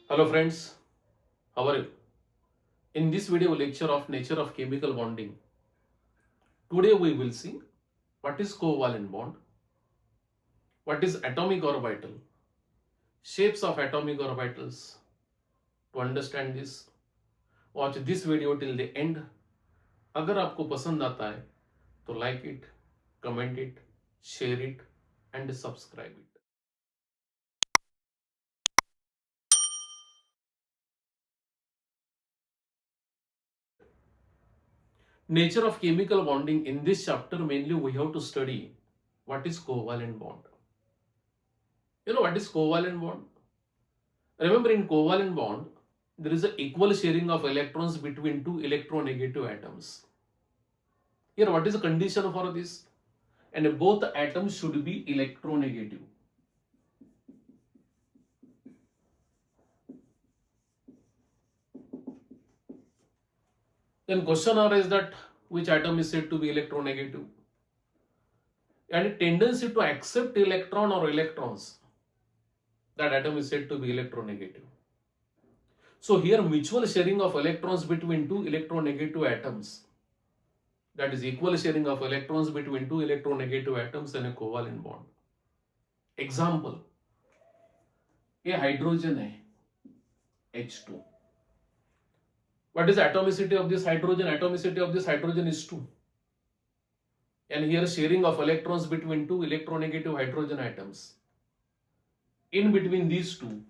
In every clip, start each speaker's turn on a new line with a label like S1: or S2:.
S1: Hello friends, how are you? In this video lecture of nature of chemical bonding, today we will see what is covalent bond, what is atomic orbital, shapes of atomic orbitals. To understand this, watch this video till the end. अगर आपको पसंद आता है तो like it, comment it, share it and subscribe it. Nature of chemical bonding. In this chapter mainly we have to study what is covalent bond. You know what is covalent bond? Remember, in covalent bond, there is an equal sharing of electrons between two electronegative atoms. Here, what is the condition for this? And both atoms should be electronegative. Then question arises that which atom is said to be electronegative? And a tendency to accept electron or electrons, that atom is said to be electronegative. So here mutual sharing of electrons between two electronegative atoms, that is equal sharing of electrons between two electronegative atoms in a covalent bond. Example, ये hydrogen है H2. What is the atomicity of this hydrogen? Atomicity of this hydrogen is 2. And here sharing of electrons between two electronegative hydrogen atoms. In between these two,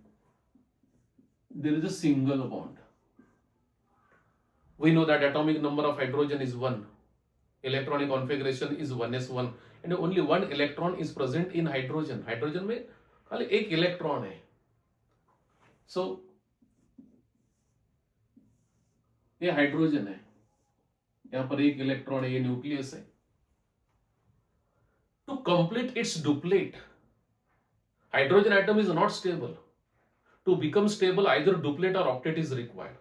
S1: there is a single bond. We know that atomic number of hydrogen is 1. Electronic configuration is 1s1. And only one electron is present in hydrogen. Hydrogen में खाली एक electron है. So ये hydrogen है, यहाँ पर एक electron है, ये न्यूक्लियस है. To complete its duplet, hydrogen atom is not stable. To become stable, either duplet or octet is required.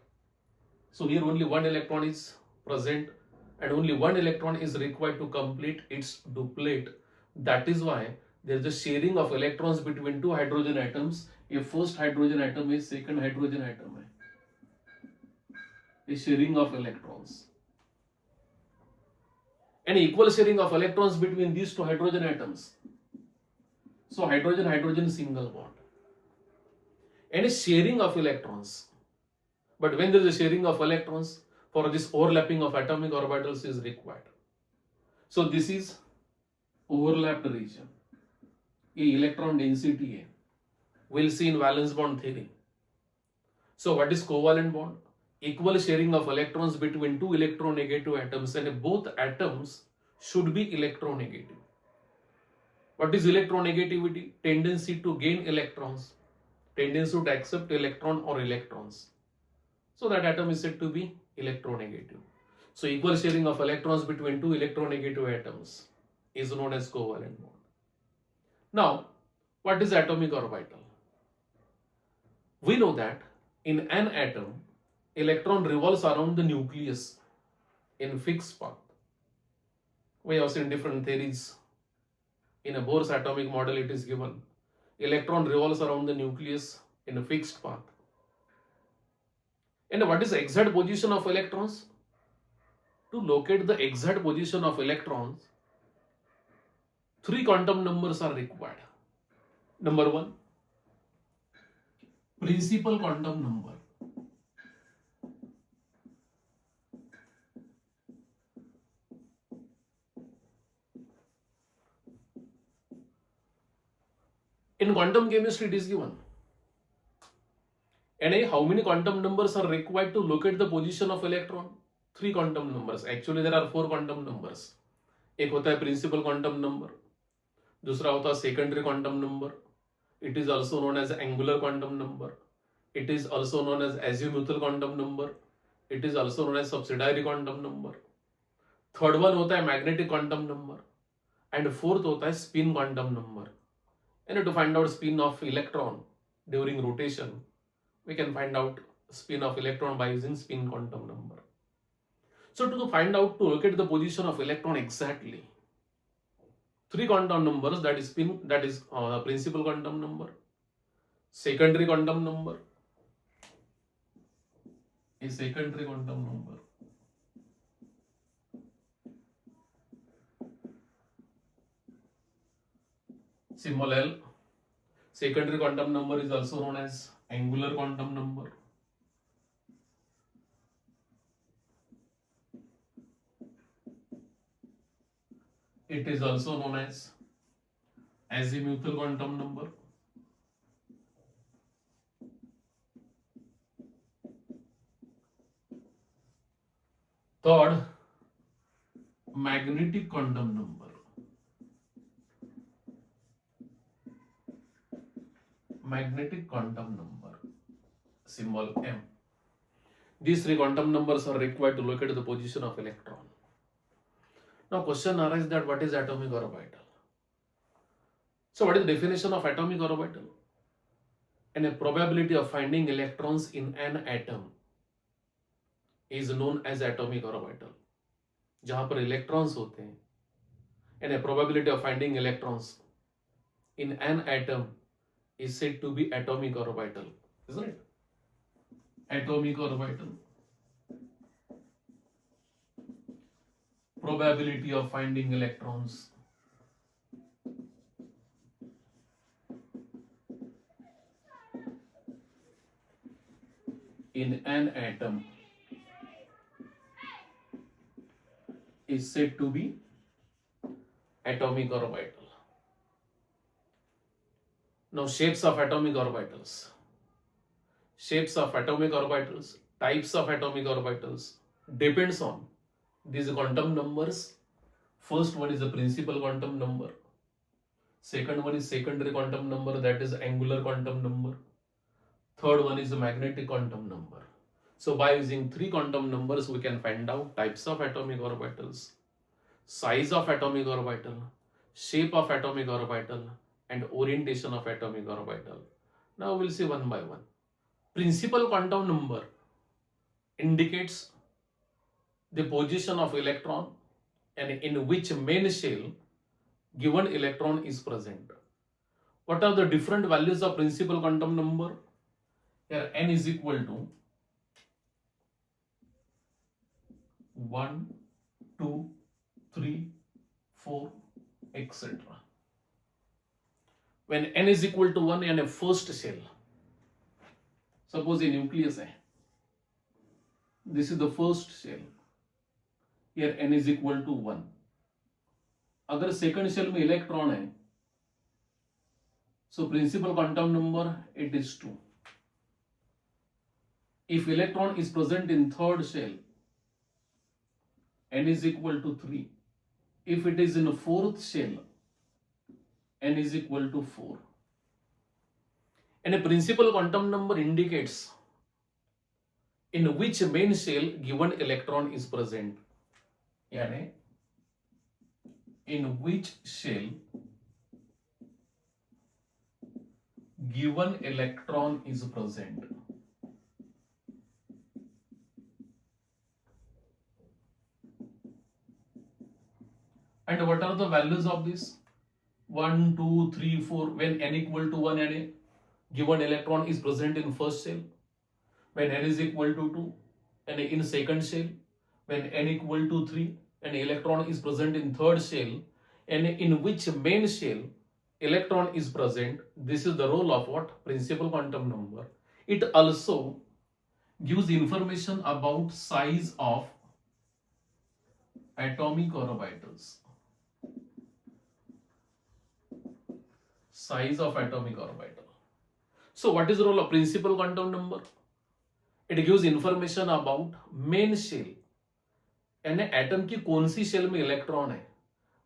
S1: So here only one electron is present and only one electron is required to complete its duplet. That is why there is a sharing of electrons between two hydrogen atoms. A first hydrogen atom is second hydrogen atom है. A sharing of electrons. An equal sharing of electrons between these two hydrogen atoms. So hydrogen single bond. And a sharing of electrons. But when there is a sharing of electrons, for this overlapping of atomic orbitals is required. So this is overlapped region. ये electron density है. We'll see in valence bond theory. So what is covalent bond? Equal sharing of electrons between two electronegative atoms, and both atoms should be electronegative. What is electronegativity? Tendency to gain electrons, tendency to accept electron or electrons. So that atom is said to be electronegative. So equal sharing of electrons between two electronegative atoms is known as covalent bond. Now, what is atomic orbital? We know that in an atom, electron revolves around the nucleus in fixed path. We have seen different theories. In a Bohr's atomic model, it is given electron revolves around the nucleus in a fixed path. And what is the exact position of electrons? To locate the exact position of electrons, 3 quantum numbers are required. Number 1, principal quantum number. In quantum chemistry, it is given. And how many quantum numbers are required to locate the position of electron? 3 quantum numbers. Actually, there are 4 quantum numbers. एक होता है principal quantum number. दूसरा होता है secondary quantum number. It is also known as angular quantum number. It is also known as azimuthal quantum number. It is also known as subsidiary quantum number. Third one होता है magnetic quantum number. And fourth होता है spin quantum number. And to find out spin of electron during rotation, we can find out spin of electron by using spin quantum number. So to find out, to locate the position of electron exactly, 3 quantum numbers, that is principal quantum number, secondary quantum number, a secondary quantum number. Symbol L. Secondary quantum number is also known as angular quantum number. It is also known as azimuthal quantum number. Third, magnetic quantum number. Magnetic quantum number, symbol M. These three quantum numbers are required to locate the position of electron. Now question arises that what is atomic orbital? So what is the definition of atomic orbital? And a probability of finding electrons in an atom is known as atomic orbital. जहां पर electrons होते हैं, and a probability of finding electrons in an atom is said to be atomic orbital, isn't it? Atomic orbital. Probability of finding electrons in an atom is said to be atomic orbital. Now, shapes of atomic orbitals. Shapes of atomic orbitals, types of atomic orbitals depends on these quantum numbers. First one is the principal quantum number. Second one is secondary quantum number, that is angular quantum number. Third one is the magnetic quantum number. So by using three quantum numbers, we can find out types of atomic orbitals, size of atomic orbital, shape of atomic orbital, and orientation of atomic orbital. Now we'll see one by one. Principal quantum number indicates the position of electron and in which main shell given electron is present. What are the different values of principal quantum number? Here n is equal to 1, 2, 3, 4, etc. When n is equal to 1 and a first shell, suppose a nucleus hai, this is the first shell, here n is equal to 1. अगर second shell में electron है, so principal quantum number it is 2. If electron is present in third shell, n is equal to 3. If it is in fourth shell, n is equal to 4. And a principal quantum number indicates in which main shell given electron is present. Yani, in which shell given electron is present. And what are the values of this? 1, 2, 3, 4. When n equal to 1 and a given electron is present in first shell. When n is equal to 2 and in second shell. When n equal to 3 and electron is present in third shell. And in which main shell electron is present. This is the role of what? Principal quantum number. It also gives information about size of atomic orbitals. Size of atomic orbital. So what is the role of principal quantum number? It gives information about main shell. यानी atom की कौन सी shell में electron है.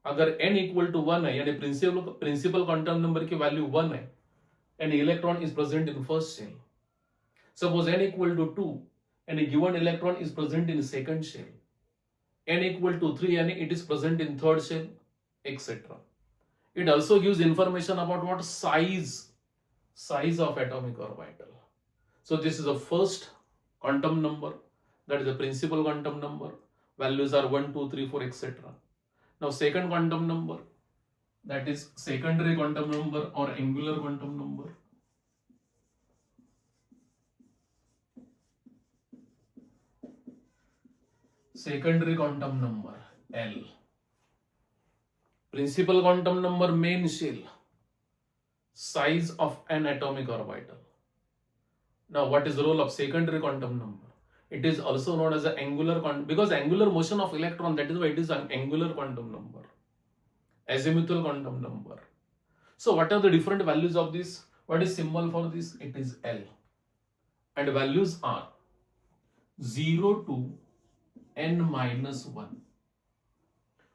S1: अगर n equal to 1 है यानी principal quantum number की value 1 है and electron is present in first shell. Suppose n equal to 2 and a given electron is present in second shell. N equal to 3 and it is present in third shell, etc. It also gives information about what? Size of atomic orbital. So this is the first quantum number, that is the principal quantum number. Values are 1, 2, 3, 4, etc. Now second quantum number, that is secondary quantum number or angular quantum number. secondary quantum number L, principal quantum number main shell, size of an atomic orbital. Now, what is the role of secondary quantum number? It is also known as the angular quantum, because angular motion of electron, that is why it is an angular quantum number, azimuthal quantum number. So, what are the different values of this? What is symbol for this? It is L, and values are 0 to n minus 1.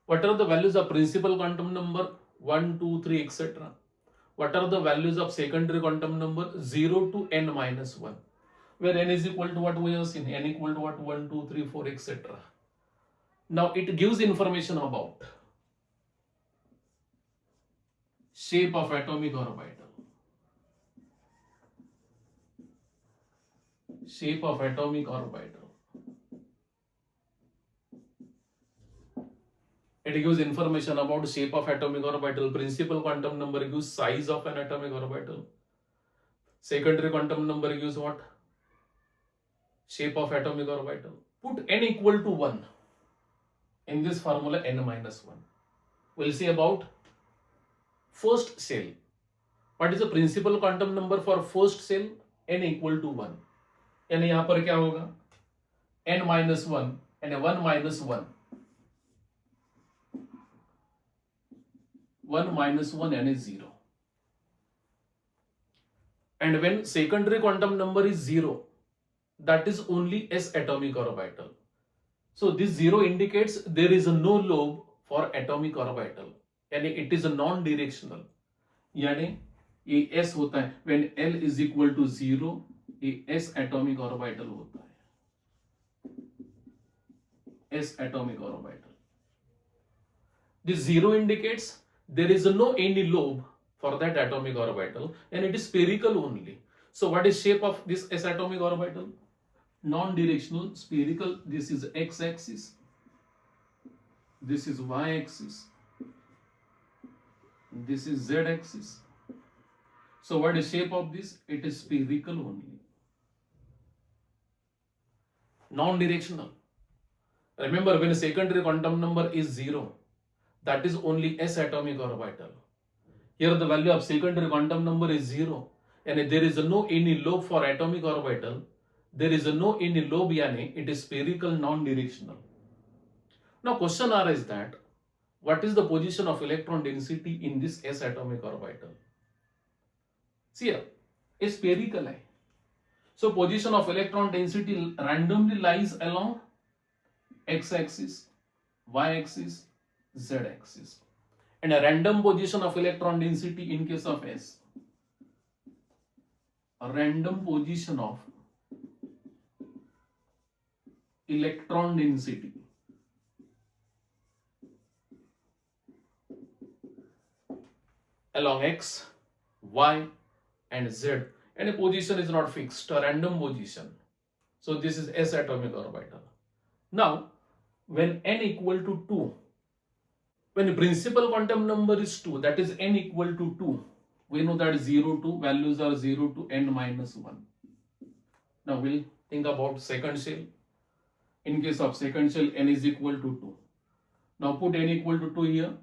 S1: What are the values of principal quantum number? 1, 2, 3, etc. What are the values of secondary quantum number? 0 to n minus 1. Where n is equal to what we have seen? N equal to what? 1, 2, 3, 4, etc. Now it gives information about shape of atomic orbital. Shape of atomic orbital. It gives information about shape of atomic orbital. Principal quantum number gives size of an atomic orbital. Secondary quantum number gives what? Shape of atomic orbital. Put n equal to 1 in this formula n minus 1. We'll see about first shell. What is the principal quantum number for first shell? N equal to 1. यानी यहाँ पर क्या होगा? n minus 1 and 1 minus 1. 1 minus 1 n is 0. And when secondary quantum number is 0, that is only s atomic orbital. So this 0 indicates there is no lobe for atomic orbital. यानी it is a non-directional. यानी ये s होता है when L is equal to 0, ये s atomic orbital होता है. S atomic orbital. This 0 indicates there is no any lobe for that atomic orbital and it is spherical only. So what is shape of this s atomic orbital? Non-directional, spherical. This is x-axis, this is y-axis, this is z-axis. So what is shape of this? It is spherical only, non-directional. Remember, when a secondary quantum number is 0, that is only s atomic orbital. Here the value of secondary quantum number is 0 and there is no any lobe for atomic orbital. There is no any lobe, yani it is spherical, non-directional. Now question arises that what is the position of electron density in this s atomic orbital? See here, a spherical hai. So position of electron density randomly lies along x-axis, y-axis, z-axis. And a random position of electron density in case of s. A random position of electron density along x, y and z, and a position is not fixed, a random position. So this is s atomic orbital. Now when n equal to 2, when the principal quantum number is 2, that is n equal to 2, we know that 0 to values are 0 to n minus 1. Now we'll think about second shell. In case of second shell, n is equal to 2. Now put n equal to 2 here.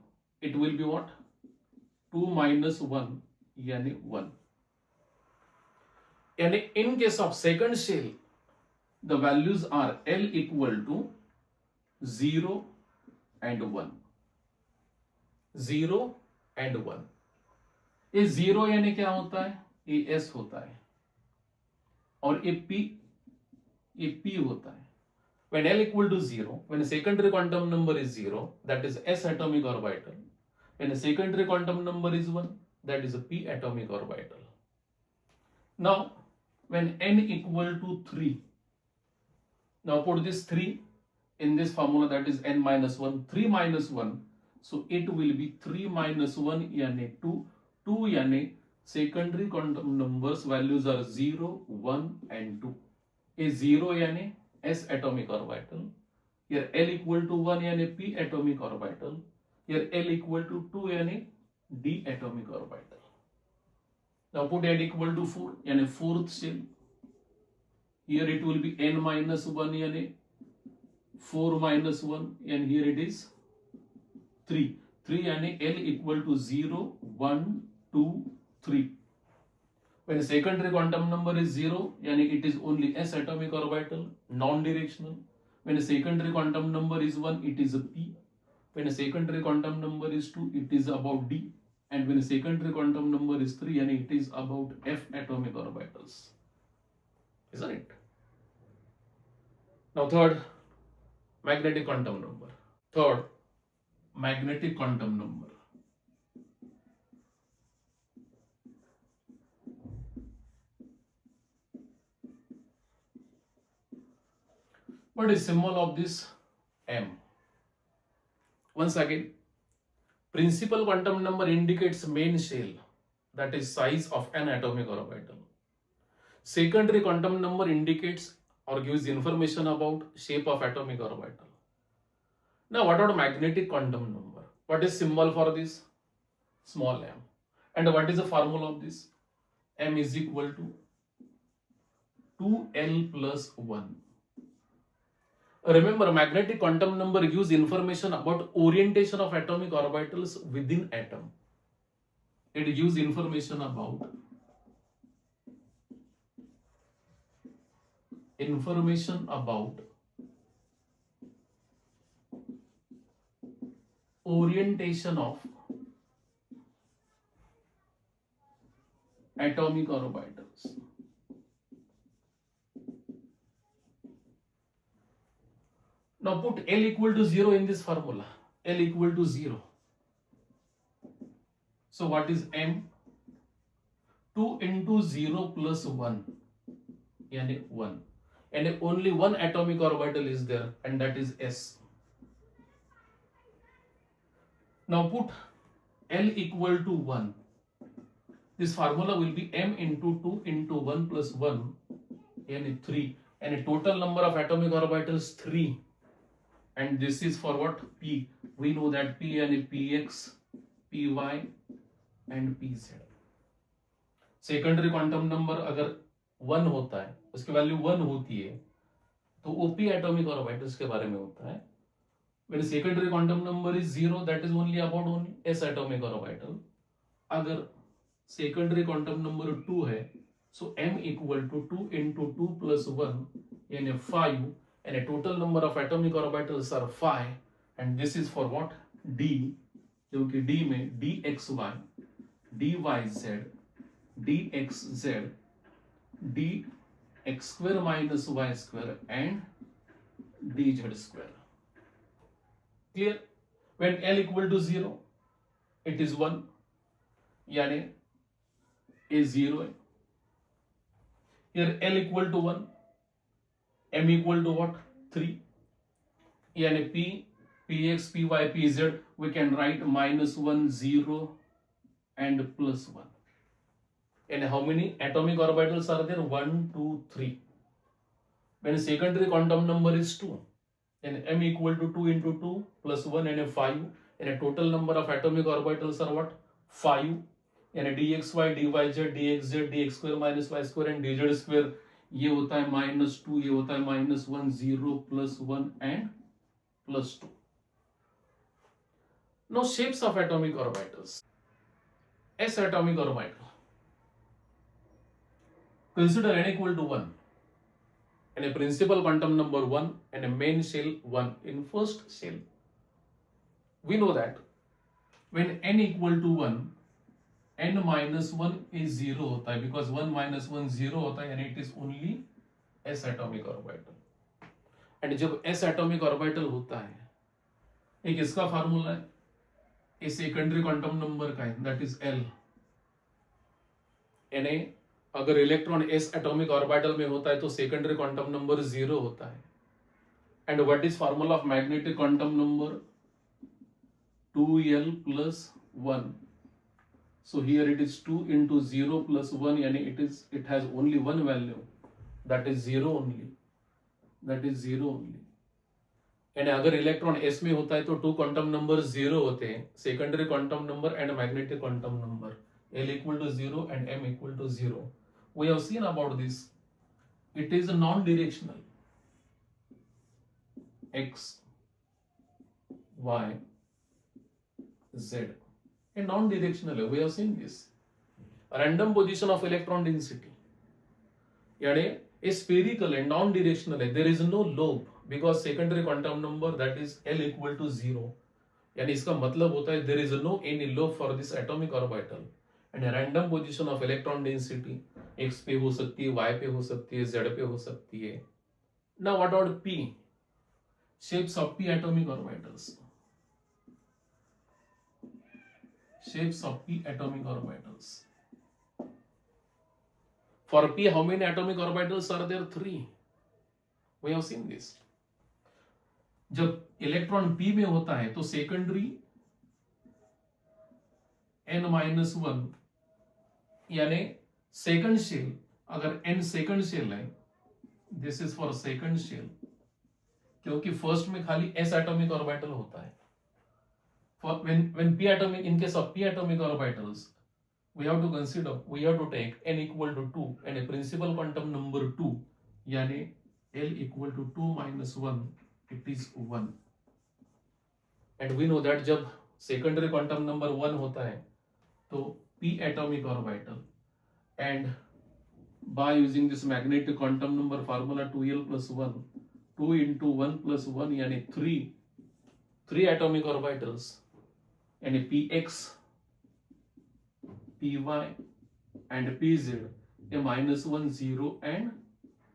S1: It will be what? 2 minus 1, yani 1. And in case of second shell, the values are L equal to 0 and 1. 0 and 1. ये 0 यानी क्या होता है? ये s होता है और ये p होता है. When L equal to 0, when a secondary quantum number is 0, that is s atomic orbital. When a secondary quantum number is 1, that is a p atomic orbital. Now, when n equal to 3, now put this 3 in this formula, that is n minus 1, 3 minus 1, so it will be 3 minus 1 yani 2, 2 yani secondary quantum numbers values are 0, 1 and 2. A 0 yani s atomic orbital. Here L equal to 1 yani p atomic orbital. Here L equal to 2 yani d atomic orbital. Now put n equal to 4 yani fourth shell. Here it will be n minus 1 yani 4 minus 1, and here it is 3. 3 and L equal to 0, 1, 2, 3. When a secondary quantum number is 0, yani it is only s atomic orbital, non-directional. When a secondary quantum number is 1, it is a p. When a secondary quantum number is 2, it is about d. And when a secondary quantum number is 3, and it is about f atomic orbitals. Isn't it? Now third, magnetic quantum number. Third, magnetic quantum number. What is symbol of this? M. Once again, principal quantum number indicates main shell, that is size of an atomic orbital. Secondary quantum number indicates or gives information about shape of atomic orbital. Now what about magnetic quantum number? What is symbol for this? Small m. And what is the formula of this? M is equal to 2L plus 1. Remember, magnetic quantum number gives information about orientation of atomic orbitals within atom. It gives information about orientation of atomic orbitals. Now put L equal to 0 in this formula. L equal to 0. So what is M? 2 into 0 plus 1. Yani 1. And only one atomic orbital is there, and that is S. Now put L equal to 1. This formula will be M into 2 into 1 plus 1, yani 3. And a total number of atomic orbitals 3. And this is for what? P. We know that P and Px, Py and Pz. Secondary quantum number अगर 1 होता है, उसकी value 1 होती है, तो OP atomic orbitals के बारे में होता है. When secondary quantum number is 0, that is only about only s atomic orbital. अगर secondary quantum number 2 है, so M equal to 2 into 2 plus 1, यानी 5. And a total number of atomic orbitals are 5, and this is for what? D, क्योंकि D में dxy, dyz, dxz, dx square minus y square and dz square. Clear? When L equal to 0, it is 1, यानी A 0 है. Here L equal to 1, M equal to what? 3. Yani P, Px, Py, Pz, we can write minus 1, 0 and plus 1. And how many atomic orbitals are there? 1, 2, 3. When secondary quantum number is 2, then M equal to 2 into 2 plus 1 and a 5. And a total number of atomic orbitals are what? 5. And a dxy, dyz, dxz, dx square minus y square and dz square. ये होता है -2, ये होता है -1, 0 plus 1 and plus 2. Now shapes of atomic orbitals. S atomic orbital. Consider n equal to 1 and a principal quantum number 1 and a main shell 1 in first shell. We know that when n equal to 1, n minus 1 is 0 होता है, because 1 minus 1 0 होता है, and it is only s atomic orbital. And जब s atomic orbital होता है, एक इसका formula है, ए सेकेंडरी क्वांटम नंबर का है, that is L. यानी अगर इलेक्ट्रॉन s एटॉमिक ऑर्बिटल में होता है तो सेकेंडरी क्वांटम नंबर 0 होता है. And what is formula of magnetic quantum number? 2L plus 1. So here it is 2 into 0 plus 1, yani it has only one value, that is 0 only. That is 0 only. यानी अगर electron s में होता है तो 2 quantum number 0 होते हैं, secondary quantum number and magnetic quantum number. L equal to 0 and M equal to 0. We have seen about this. It is non-directional. X, Y, Z. A non-directional, we have seen this. A random position of electron density. यानी a spherical and non-directional, there is no lobe because secondary quantum number that is L equal to 0. यानी इसका मतलब होता है there is no any lobe for this atomic orbital and a random position of electron density x पे हो सकती है, y पे हो सकती है, z पे हो सकती है. Now what about p? Shapes of p atomic orbitals. Shapes of p atomic orbitals. For p, how many atomic orbitals are there? 3. We have seen this. जब इलेक्ट्रॉन p में होता है तो सेकेंडरी n-1 यानी सेकंड शेल, अगर n second shell है, this is for second shell, क्योंकि first में खाली s एटॉमिक ऑर्बिटल होता है. when p atomic, in case of p atomic orbitals, we have to take n equal to 2 and a principal quantum number 2, यानी L equal to 2 minus 1, it is 1. And we know that जब secondary quantum number 1 होता है तो p atomic orbital, and by using this magnetic quantum number formula 2L plus 1, 2 into 1 plus 1 यानी 3 atomic orbitals, यानी px, py and pz, a minus 1, 0 and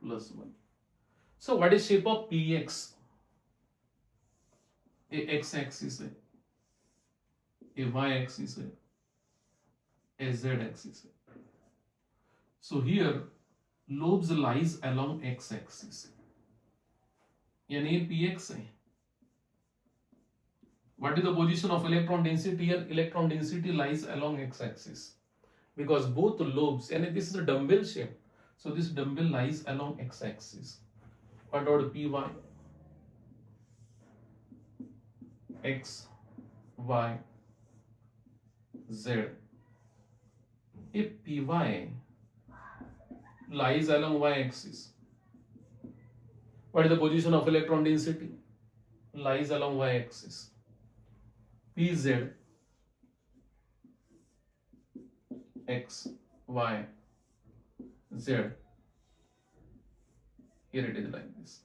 S1: plus 1. So what is shape of px? A x-axis है, a y-axis है, a z-axis है. So here lobes lies along x-axis, यानी ये px है. What is the position of electron density here? Electron density lies along x-axis because both lobes, and this is a dumbbell shape, so this dumbbell lies along x-axis. What about py? X, Y, Z. If py lies along y-axis, what is the position of electron density? Lies along y-axis. Pz, X, Y, Z. Here it is like this.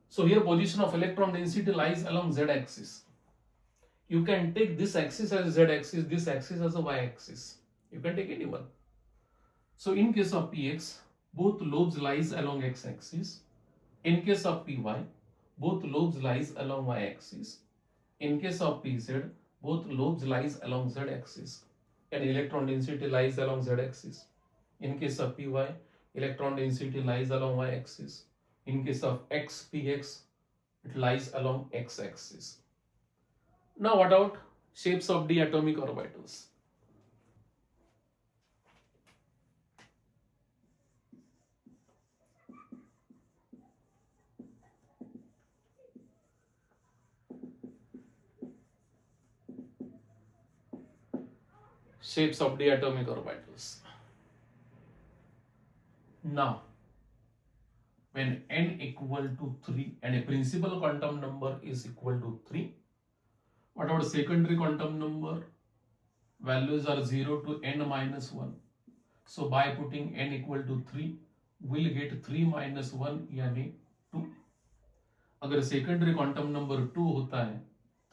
S1: So here position of electron density lies along z-axis. You can take this axis as z-axis, this axis as a y-axis. You can take any one. So in case of px, both lobes lies along x-axis. In case of py, both lobes lies along y-axis. In case of pz, both lobes lies along z-axis. And electron density lies along z-axis. In case of py, electron density lies along y-axis. In case of x, px, it lies along x-axis. Now what about shapes of d atomic orbitals? Shapes of d atomic orbitals. Now, when n equal to 3 and a principal quantum number is equal to 3, what about secondary quantum number? Values are 0 to n minus 1. So by putting n equal to 3, we'll get 3 minus 1 यानी 2. अगर secondary quantum number 2 होता है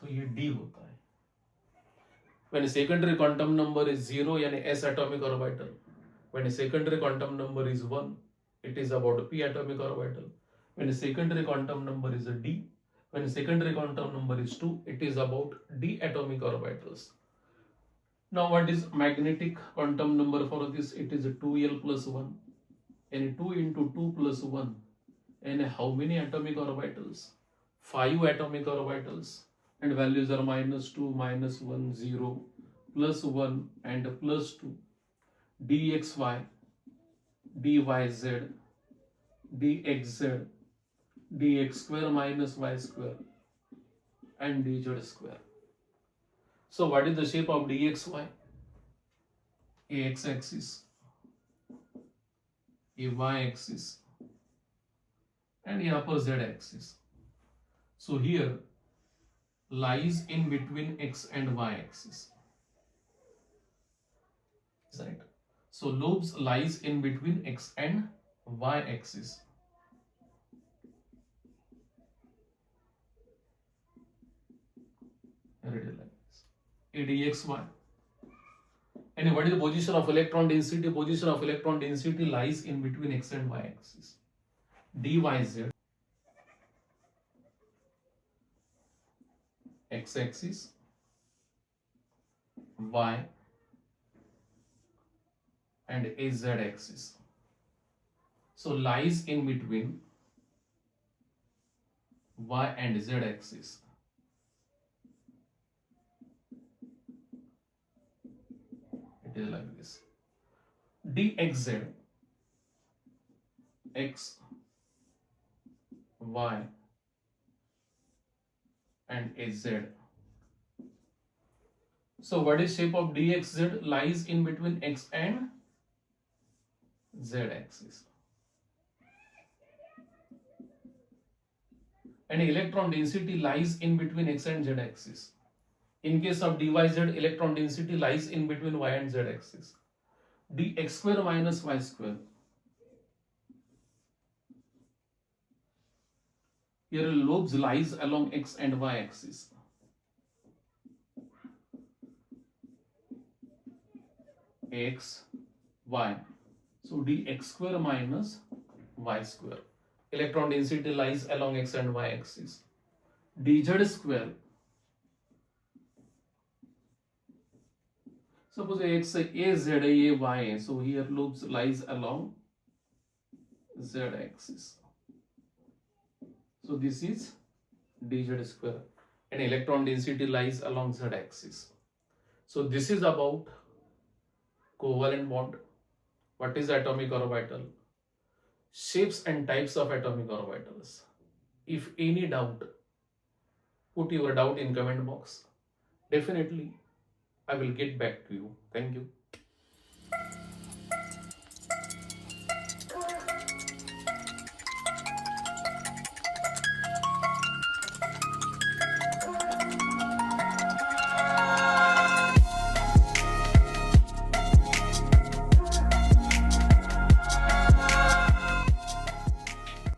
S1: तो ये d होता है. When a secondary quantum number is 0 यानी s atomic orbital. When a secondary quantum number is 1, it is about p atomic orbital. When a secondary quantum number is a d, when a secondary quantum number is 2, it is about d atomic orbitals. Now what is magnetic quantum number for this? It is 2L plus 1 and 2 into 2 plus 1. And how many atomic orbitals? 5 atomic orbitals, and values are minus 2, minus 1, 0, plus 1 and plus 2. dxy, dyz, dxz, dx square minus y square, and dz square. So what is the shape of dxy? A x-axis, a y-axis, and a upper z axis. So here lies in between x and y axis. Right. So lobes lies in between x and y axis. Here it is like this. ADXY. And what is the position of electron density? Position of electron density lies in between x and y axis. DYZ, x axis, y, and AZ axis. So lies in between y and z axis. It is like this. DXZ, x, y, and AZ. So what is shape of DXZ? Lies in between x and z axis. And electron density lies in between x and z axis. In case of DYZ, electron density lies in between y and z axis. Dx square minus y square. Here lobes lies along x and y axis. X, y. So dx square minus y square. Electron density lies along x and y axis. Dz square. Suppose x a z a y, so here lobes lies along z axis. So this is dz square, and electron density lies along z axis. So this is about covalent bond. What is atomic orbital? Shapes and types of atomic orbitals. If any doubt, put your doubt in comment box. Definitely I will get back to you. Thank you.